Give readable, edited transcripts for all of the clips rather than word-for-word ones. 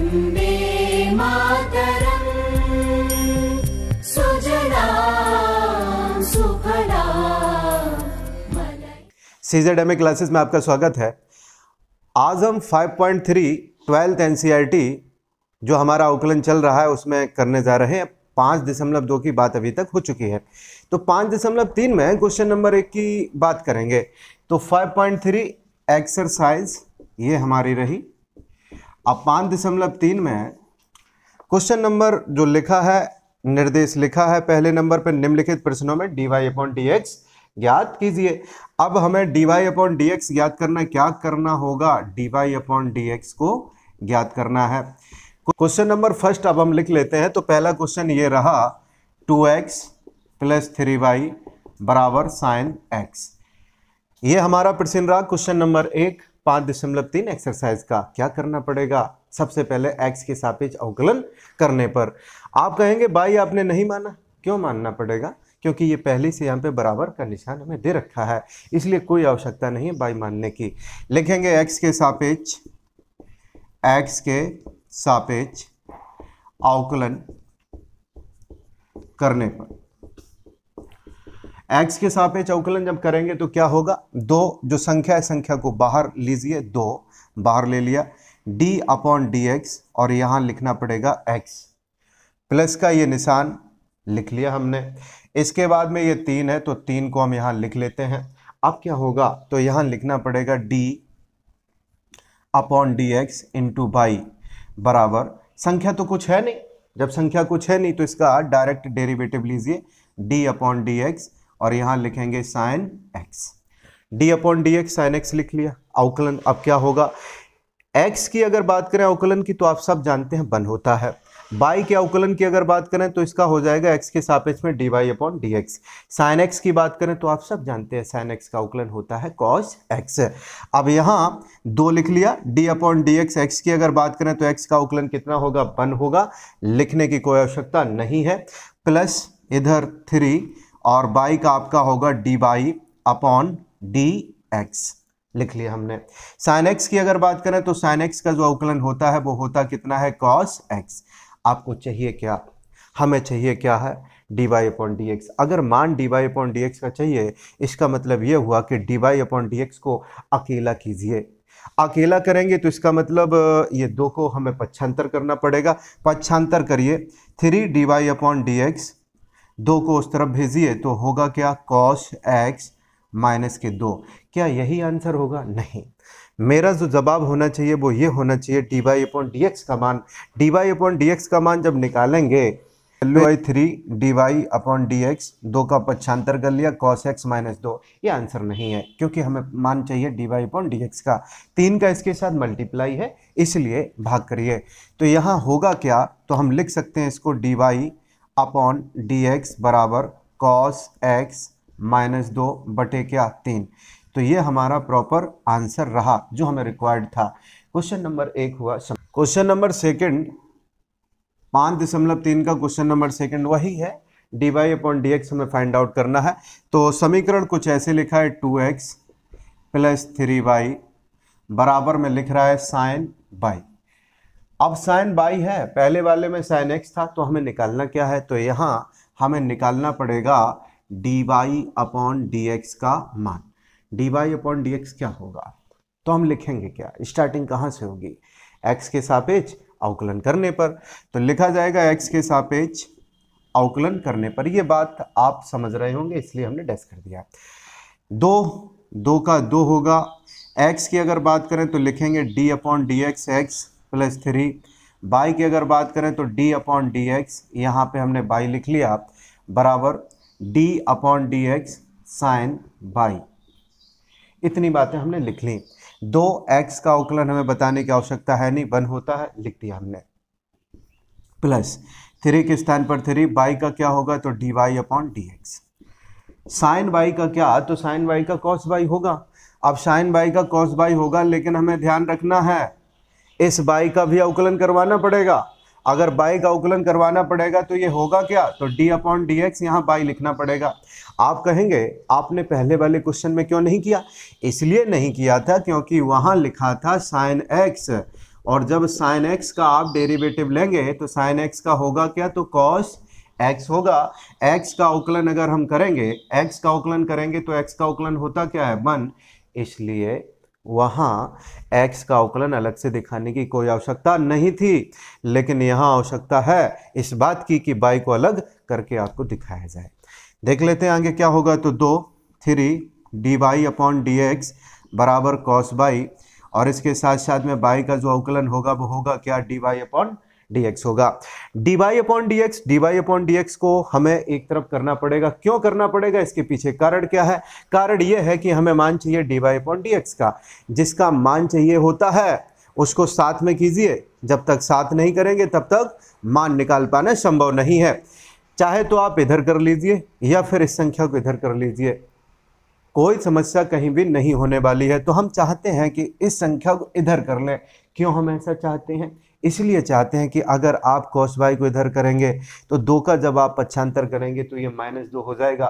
वन्दे मातरम् सुजलां सुफलां। CZMA classes में आपका स्वागत है। आज हम 5.3 12th NCERT जो हमारा अवकलन चल रहा है उसमें करने जा रहे हैं। 5.2 की बात अभी तक हो चुकी है, तो 5.3 में क्वेश्चन नंबर 1 की बात करेंगे। तो 5.3 एक्सरसाइज ये हमारी रही। अब 5.3 में क्वेश्चन नंबर जो लिखा है, निर्देश लिखा है पहले नंबर पर, निम्नलिखित प्रश्नों में dy/dx ज्ञात कीजिए। अब हमें dy/dx ज्ञात करना, क्या करना होगा, dy/dx को ज्ञात करना है। क्वेश्चन नंबर फर्स्ट अब हम लिख लेते हैं। तो पहला क्वेश्चन ये रहा 2x + 3y = sin x। ये हमारा प्रश्न रहा क्वेश्चन नंबर 1 5.3 एक्सरसाइज का। क्या करना पड़ेगा, सबसे पहले x के सापेक्ष अवकलन करने पर। आप कहेंगे भाई आपने नहीं माना, क्यों मानना पड़ेगा, क्योंकि ये पहले से यहाँ पे बराबर का निशान हमें दे रखा है, इसलिए कोई आवश्यकता नहीं है बाई मानने की। लिखेंगे x के सापेक्ष अवकलन करने पर। x के सापेक्ष अवकलन जब करेंगे तो क्या होगा, दो जो संख्या है, संख्या को बाहर लीजिए, 2 बाहर ले लिया, d/dx और यहां लिखना पड़ेगा x, प्लस का ये निशान लिख लिया हमने। इसके बाद में ये 3 है तो 3 को हम यहां लिख लेते हैं। अब क्या होगा, तो यहां लिखना पड़ेगा d/dx × y बराबर, संख्या तो कुछ है नहीं, जब संख्या कुछ है नहीं तो इसका डायरेक्ट डेरिवेटिव लीजिए, d/dx और यहां लिखेंगे sin x। d/dx sin x लिख लिया। अवकलन अब क्या होगा, x की अगर बात करें अवकलन की तो आप सब जानते हैं बन होता है। y के अवकलन की अगर बात करें तो इसका हो जाएगा x के सापेक्ष में dy/dx। sin x की बात करें तो आप सब जानते हैं sin x का अवकलन होता है cos x। अब यहाँ 2 लिख लिया, d/dx। x की अगर बात करें तो x का अवकलन कितना होगा, बन होगा, लिखने की कोई आवश्यकता नहीं है। प्लस इधर 3 और y का आपका होगा dy/dx लिख लिया हमने। sin x की अगर बात करें तो sin x का जो अवकलन होता है वो होता कितना है, cos x। आपको चाहिए क्या, हमें चाहिए क्या है, dy/dx। अगर मान dy/dx का चाहिए, इसका मतलब ये हुआ कि dy/dx को अकेला कीजिए। अकेला करेंगे तो इसका मतलब ये 2 को हमें पक्षांतर करना पड़ेगा। पक्षांतर करिए, 3 dy/dx, 2 को उस तरफ भेजिए तो होगा क्या, cos x - 2। क्या यही आंसर होगा, नहीं। मेरा जो जवाब होना चाहिए वो ये होना चाहिए, dy/dx का मान। dy/dx का मान जब निकालेंगे, 3 dy/dx, 2 का पक्षांतर कर लिया, cos x - 2। ये आंसर नहीं है, क्योंकि हमें मान चाहिए dy/dx का। 3 का इसके साथ मल्टीप्लाई है, इसलिए भाग करिए। तो यहाँ होगा क्या, तो हम लिख सकते हैं इसको dy/dx बराबर cos x - 2 बटे क्या, 3। तो ये हमारा प्रॉपर आंसर रहा जो हमें रिक्वायर्ड था। क्वेश्चन नंबर 1 हुआ। क्वेश्चन नंबर 2 5.3 का क्वेश्चन नंबर 2 वही है, dy/dx हमें फाइंड आउट करना है। तो समीकरण कुछ ऐसे लिखा है, 2x + 3y बराबर में लिख रहा है sin y। अब sin y है, पहले वाले में sin x था, तो हमें निकालना क्या है, तो यहाँ हमें निकालना पड़ेगा dy/dx का मान। dy/dx क्या होगा, तो हम लिखेंगे क्या, स्टार्टिंग कहाँ से होगी, x के सापेक्ष अवकलन करने पर। तो लिखा जाएगा x के सापेक्ष अवकलन करने पर। ये बात आप समझ रहे होंगे, इसलिए हमने डैश कर दिया। 2 का 2 होगा। x की अगर बात करें तो लिखेंगे d/dx x + 3। y की अगर बात करें तो d/dx, यहाँ पे हमने y लिख लिया, बराबर d/dx sin y। इतनी बातें हमने लिख ली। 2x का अवकलन हमें बताने की आवश्यकता है नहीं, बन होता है, लिख दिया हमने। प्लस 3 के स्थान पर 3, y का क्या होगा, तो dy/dx। sin y का क्या, तो sin y का cos y होगा। अब sin y का cos y होगा, लेकिन हमें ध्यान रखना है इस y का भी अवकलन करवाना पड़ेगा। अगर y का अवकलन करवाना पड़ेगा तो ये होगा क्या, तो d/dx, यहाँ y लिखना पड़ेगा। आप कहेंगे आपने पहले वाले क्वेश्चन में क्यों नहीं किया, इसलिए नहीं किया था क्योंकि वहां लिखा था sin x और जब साइन एक्स का आप डेरिवेटिव लेंगे तो साइन एक्स का होगा क्या, तो कॉस एक्स होगा। एक्स का अवकलन अगर हम करेंगे, एक्स का अवकलन करेंगे तो एक्स का अवकलन होता क्या है, 1, इसलिए वहाँ x का अवकलन अलग से दिखाने की कोई आवश्यकता नहीं थी, लेकिन यहाँ आवश्यकता है इस बात की कि y को अलग करके आपको दिखाया जाए। देख लेते हैं आगे क्या होगा, तो 3 dy अपॉन डी एक्स बराबर कॉस बाई, और इसके साथ साथ में y का जो अवकलन होगा वो होगा क्या, dy अपॉन dx होगा। dy अपॉन dx को हमें एक तरफ करना पड़ेगा। क्यों करना पड़ेगा, इसके पीछे कारण क्या है, कारण यह है कि हमें मान चाहिए dy अपॉन dx का। जिसका मान चाहिए होता है उसको साथ में कीजिए, जब तक साथ नहीं करेंगे तब तक मान निकाल पाना संभव नहीं है। चाहे तो आप इधर कर लीजिए या फिर इस संख्या को इधर कर लीजिए, कोई समस्या कहीं भी नहीं होने वाली है। तो हम चाहते हैं कि इस संख्या को इधर कर लें। क्यों हम ऐसा चाहते हैं, इसलिए चाहते हैं कि अगर आप cos y को इधर करेंगे तो 2 का जब आप पक्षांतर करेंगे तो ये -2 हो जाएगा।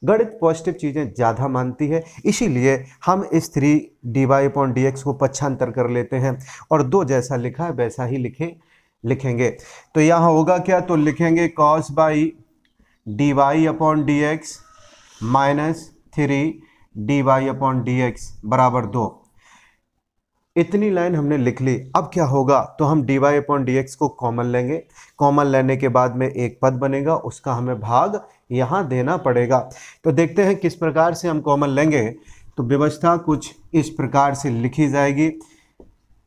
गणित पॉजिटिव चीज़ें ज़्यादा मानती है, इसीलिए हम इस 3 dy अपॉन dx को पक्षांतर कर लेते हैं और 2 जैसा लिखा है वैसा ही लिखेंगे। तो यहाँ होगा क्या, तो लिखेंगे cos by dy upon dx minus 3 dy upon dx बराबर 2। इतनी लाइन हमने लिख ली। अब क्या होगा, तो हम dy अपॉन dx को कॉमन लेंगे। कॉमन लेने के बाद में एक पद बनेगा, उसका हमें भाग यहाँ देना पड़ेगा। तो देखते हैं किस प्रकार से हम कॉमन लेंगे। तो व्यवस्था कुछ इस प्रकार से लिखी जाएगी,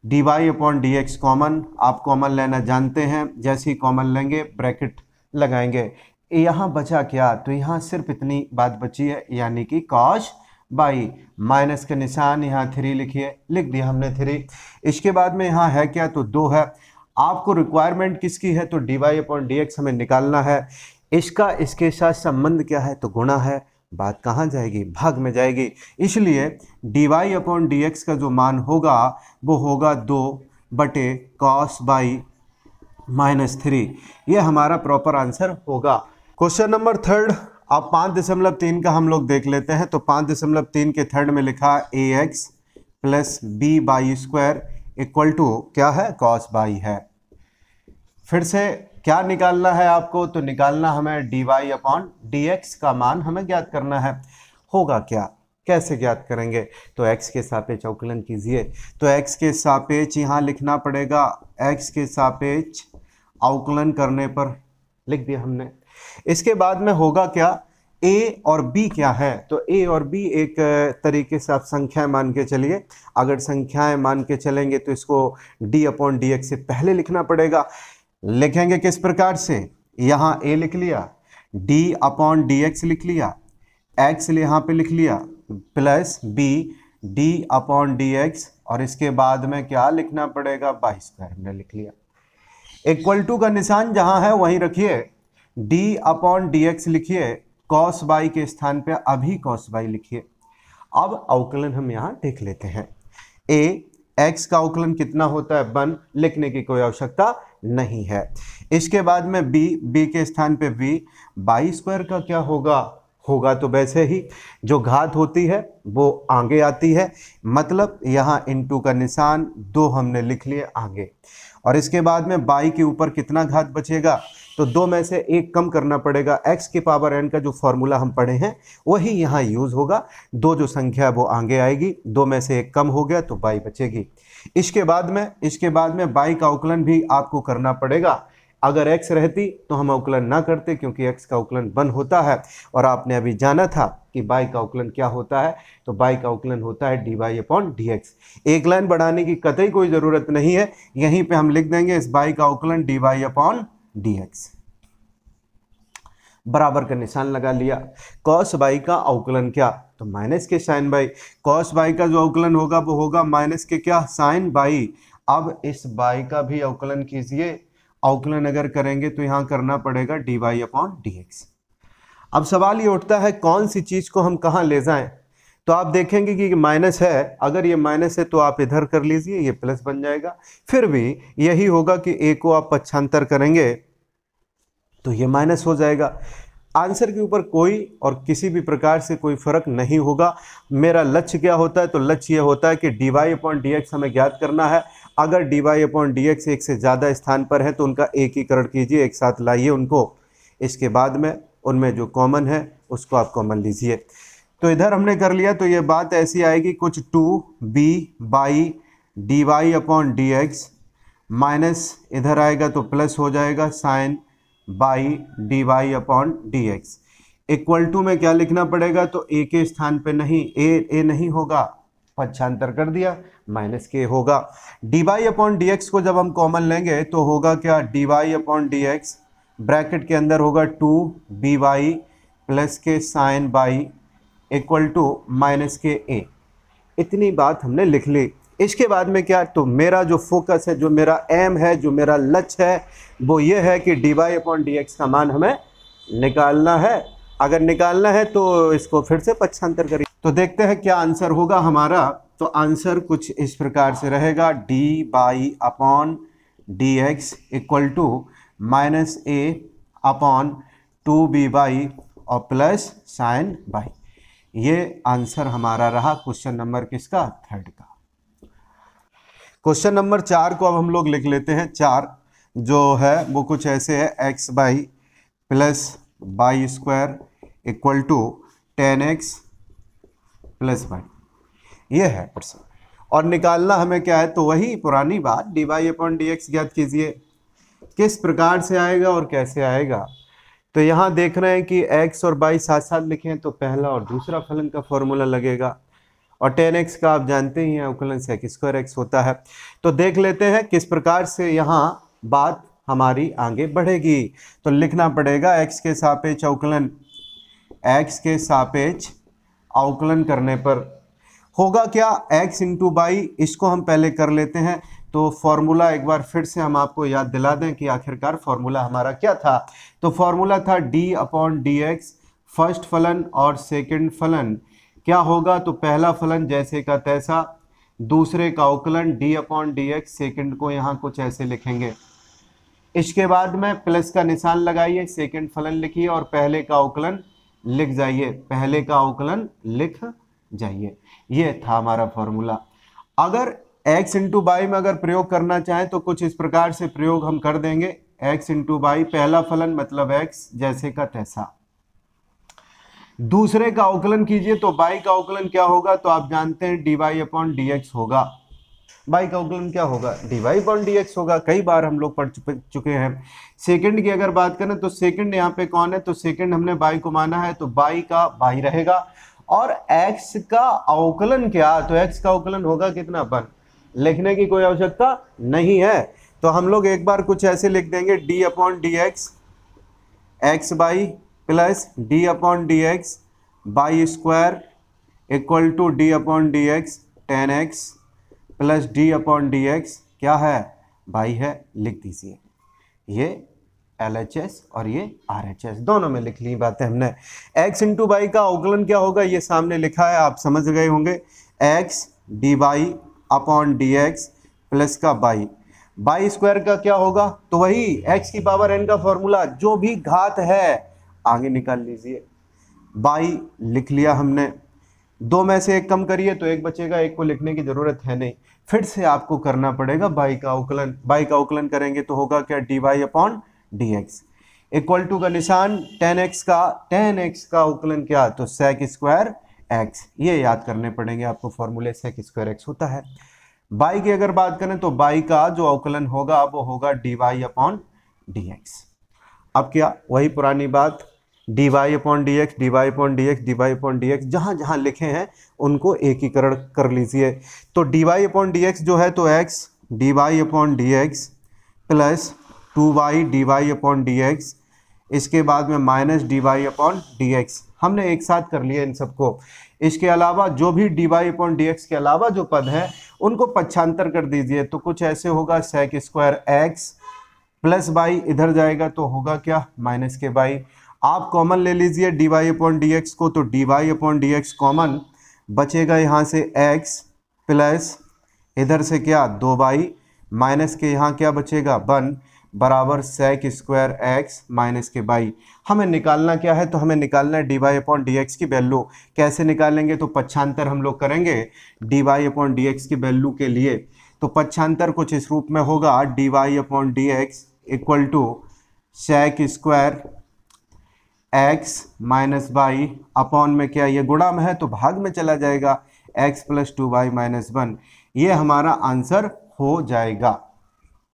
dy अपॉन dx कॉमन, आप कॉमन लेना जानते हैं। जैसे ही कॉमन लेंगे ब्रैकेट लगाएंगे। यहाँ बचा क्या, तो यहाँ सिर्फ इतनी बात बची है, यानी कि cos बाई, माइनस के निशान यहाँ 3 लिखिए, लिख दिया हमने 3। इसके बाद में यहाँ है क्या, तो 2 है। आपको रिक्वायरमेंट किसकी है, तो dy अपॉन dx हमें निकालना है। इसका इसके साथ संबंध क्या है, तो गुणा है। बात कहाँ जाएगी, भाग में जाएगी। इसलिए dy अपॉन dx का जो मान होगा वो होगा 2 बटे cos बाई -3। ये हमारा प्रॉपर आंसर होगा। क्वेश्चन नंबर 3, अब 5.3 का हम लोग देख लेते हैं। तो 5.3 के थर्ड में लिखा ax plus b by square equal to क्या है, cos बाई है। फिर से क्या निकालना है आपको, तो निकालना हमें dy अपॉन dx का मान हमें ज्ञात करना है। होगा क्या, कैसे ज्ञात करेंगे, तो x के सापेक्ष अवकलन कीजिए। तो x के सापेक्ष यहाँ लिखना पड़ेगा, x के सापेक्ष अवकलन करने पर लिख दिया हमने। इसके बाद में होगा क्या, a और b क्या है, तो a और b एक तरीके से आप संख्याएं मान के चलिए। अगर संख्याएं मान के चलेंगे तो इसको d अपॉन dx से पहले लिखना पड़ेगा। लिखेंगे किस प्रकार से, यहाँ a लिख लिया, d अपॉन dx लिख लिया, x यहाँ पे लिख लिया, plus b d upon dx, और इसके बाद में क्या लिखना पड़ेगा, बाई स्क्वायर हमने लिख लिया। इक्वल टू का निशान जहां है वहीं रखिए, d अपॉन dx लिखिए, cos बाई के स्थान पे अभी cos बाई लिखिए। अब अवकलन हम यहाँ देख लेते हैं। a x का अवकलन कितना होता है, 1, लिखने की कोई आवश्यकता नहीं है। इसके बाद में b के स्थान पे v, बाई स्क्वायर का क्या होगा, तो वैसे ही जो घात होती है वो आगे आती है, मतलब यहाँ इनटू का निशान 2 हमने लिख लिए आगे। और इसके बाद में बाई के ऊपर कितना घात बचेगा, तो 2 में से 1 कम करना पड़ेगा। x की पावर n का जो फॉर्मूला हम पढ़े हैं वही यहाँ यूज होगा। 2 जो संख्या है वो आगे आएगी, 2 में से 1 कम हो गया तो बाई बचेगी। इसके बाद में बाई का अवकलन भी आपको करना पड़ेगा। अगर x रहती तो हम अवकलन ना करते, क्योंकि x का अवकलन 1 होता है। और आपने अभी जाना था कि बाई का अवकलन क्या होता है, तो बाई का अवकलन होता है dy अपॉन dx। एक लाइन बढ़ाने की कतई कोई ज़रूरत नहीं है, यहीं पे हम लिख देंगे इस बाई का अवकलन dy अपॉन dx। बराबर का निशान लगा लिया। cos बाई का अवकलन क्या, तो माइनस के साइन बाई। cos बाई का जो अवकलन होगा वो होगा माइनस के क्या, साइन बाई। अब इस बाई का भी अवकलन कीजिए। अवकलन अगर करेंगे तो यहाँ करना पड़ेगा dy अपॉन dx। अब सवाल ये उठता है कौन सी चीज़ को हम कहाँ ले जाएं, तो आप देखेंगे कि माइनस है, अगर ये माइनस है तो आप इधर कर लीजिए, ये प्लस बन जाएगा। फिर भी यही होगा कि a को आप पक्षांतर करेंगे तो ये माइनस हो जाएगा। आंसर के ऊपर कोई और किसी भी प्रकार से कोई फर्क नहीं होगा। मेरा लक्ष्य क्या होता है, तो लक्ष्य ये होता है कि dy/dx हमें ज्ञात करना है। अगर dy/dx एक से ज़्यादा स्थान पर है तो उनका एकीकरण कीजिए, एक साथ लाइए उनको। इसके बाद में उनमें जो कॉमन है उसको आप कॉमन लीजिए। तो इधर हमने कर लिया, तो ये बात ऐसी आएगी कुछ 2b/dy/dx माइनस इधर आएगा तो प्लस हो जाएगा sin by dy/dx equal to में क्या लिखना पड़ेगा, तो a के स्थान पे नहीं, a नहीं होगा, पक्षांतर कर दिया, माइनस के होगा। dy/dx को जब हम कॉमन लेंगे तो होगा क्या, dy/dx ब्रैकेट के अंदर होगा 2by प्लस के sine by equal to minus के a। इतनी बात हमने लिख ली। इसके बाद में क्या, तो मेरा जो फोकस है, जो मेरा एम है, जो मेरा लक्ष्य है, वो ये है कि dy/dx का मान हमें निकालना है। अगर निकालना है तो इसको फिर से पक्षांतर करिए, तो देखते हैं क्या आंसर होगा हमारा। तो आंसर कुछ इस प्रकार से रहेगा, dy/dx equal to minus a/2b/ और प्लस साइन बाई। ये आंसर हमारा रहा क्वेश्चन नंबर किसका, 3rd का। क्वेश्चन नंबर 4 को अब हम लोग लिख लेते हैं। 4 जो है वो कुछ ऐसे है, x/+ y² equal to 10x + y, ये है प्रश्न। और निकालना हमें क्या है, तो वही पुरानी बात, dy/dx ज्ञात कीजिए। किस प्रकार से आएगा और कैसे आएगा, तो यहाँ देख रहे हैं कि x और y साथ साथ लिखें तो पहला और दूसरा फलन का फॉर्मूला लगेगा, और 10x का आप जानते ही हैं अवकलन sec² x होता है। तो देख लेते हैं किस प्रकार से यहाँ बात हमारी आगे बढ़ेगी। तो लिखना पड़ेगा x के सापेक्ष अवकलन, x के सापेक्ष अवकलन करने पर होगा क्या, x × y, इसको हम पहले कर लेते हैं। तो फॉर्मूला एक बार फिर से हम आपको याद दिला दें कि आखिरकार फॉर्मूला हमारा क्या था। तो फॉर्मूला था d/dx, फर्स्ट फलन और सेकंड फलन क्या होगा, तो पहला फलन जैसे का तैसा, दूसरे का अवकलन d/dx, सेकंड को यहाँ कुछ ऐसे लिखेंगे। इसके बाद में प्लस का निशान लगाइए, सेकंड फलन लिखिए और पहले का अवकलन लिख जाइए, पहले का अवकलन लिख जाइए। ये था हमारा फॉर्मूला। अगर x × y में अगर प्रयोग करना चाहें तो कुछ इस प्रकार से प्रयोग हम कर देंगे, x × y, पहला फलन मतलब x जैसे का तैसा, दूसरे का अवकलन कीजिए तो y का अवकलन क्या होगा, तो आप जानते हैं dy/dx होगा। y का अवकलन क्या होगा, dy/dx होगा, कई बार हम लोग पढ़ चुके हैं। सेकंड की अगर बात करें तो सेकंड यहाँ पे कौन है, तो सेकंड हमने y को माना है, तो y का y रहेगा। और x का अवकलन क्या, तो x का अवकलन होगा कितना, 1। लिखने की कोई आवश्यकता नहीं है, तो हम लोग एक बार कुछ ऐसे लिख देंगे, d/dx x/y plus d/dx y² equal to d/dx 10x plus d/dx क्या है, y है, लिख दीजिए। ये LHS और ये RHS दोनों में लिख ली बातें हमने। x × y का अवकलन क्या होगा, ये सामने लिखा है, आप समझ गए होंगे, x dy/dx प्लस का y² का क्या होगा, तो वही x की पावर n का फॉर्मूला, जो भी घात है आगे निकाल लीजिए। y लिख लिया हमने, 2 में से 1 कम करिए तो 1 बचेगा, 1 को लिखने की जरूरत है नहीं, फिर से आपको करना पड़ेगा y का अवकलन। y का अवकलन करेंगे तो होगा क्या, dy/dx इक्वल टू का निशान 10x का अवकलन क्या, तो sec² x, ये याद करने पड़ेंगे आपको, फॉर्मूले sec² x होता है। y की अगर बात करें तो y का जो अवकलन होगा वो होगा dy/dx। अब क्या, वही पुरानी बात, dy/dx जहां जहां लिखे हैं उनको एकीकरण कर लीजिए। तो dy/dx जो है तो x dy/dx plus 2y dy/dx, इसके बाद में माइनस dy/dx, हमने एक साथ कर लिया इन सबको। इसके अलावा जो भी dy/dx के अलावा जो पद हैं उनको पक्षांतर कर दीजिए, तो कुछ ऐसे होगा, sec² x प्लस y, इधर जाएगा तो होगा क्या, माइनस के y। आप कॉमन ले लीजिए dy/dx को, तो dy/dx कॉमन बचेगा यहाँ से x प्लस इधर से क्या 2y, माइनस के यहाँ क्या बचेगा 1, बराबर सेक स्क्वायर एक्स माइनस के बाई। हमें निकालना क्या है, तो हमें निकालना है d y upon d x की वैल्यू। कैसे निकालेंगे, तो पक्षांतर हम लोग करेंगे d y upon d x की वैल्यू के लिए। तो पक्षांतर कुछ इस रूप में होगा, d y upon d x equal to sec square x minus by upon में क्या, ये गुणा में है तो भाग में चला जाएगा, एक्स प्लस 2y माइनस 1। ये हमारा आंसर हो जाएगा।